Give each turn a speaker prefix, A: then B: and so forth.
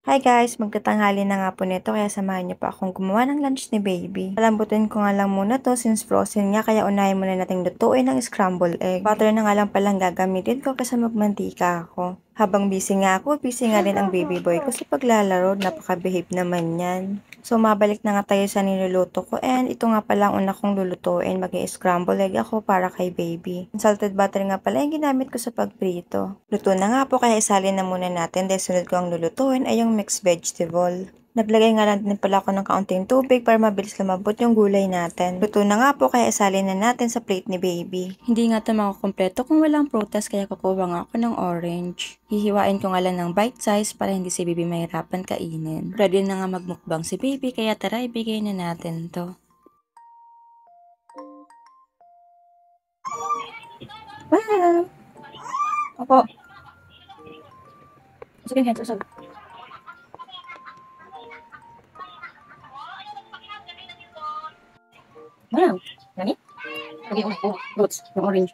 A: Hi guys! Magtatanghali na nga po nito kaya samahan niyo pa akong gumawa ng lunch ni baby. Palambutin ko nga lang muna to since frozen nga kaya unahin muna nating lutuin ng scrambled egg. Butter na nga lang palang gagamitin ko kasi magmantika ako. Habang busy nga ako, busy nga rin ang baby boy ko sa paglalaro. Napaka-behave naman yan. So mabalik na nga tayo sa niluluto ko and ito nga pala ang una kong lulutuin. Mag-i-scramble egg ako para kay baby. Salted butter nga pala yung ginamit ko sa pagprito. Luto na nga po kaya isalin na muna natin dahil sunod ko ang lulutuin ay yung mixed vegetable. Naglagay nga lang din pala ako ng kaunting tubig para mabilis lumambot yung gulay natin. Luto na nga po kaya isalin na natin sa plate ni baby. Hindi nga ito makukumpleto kung walang prutas kaya kukuha nga ako ng orange. Hihiwain ko nga lang ng bite size para hindi si baby mahirapan kainin. Ready na nga magmukbang si baby kaya tara ibigay na natin to. Wow! Opo. Sige nga, susog. Wow! Nani? Lagi yung fruits, yung orange.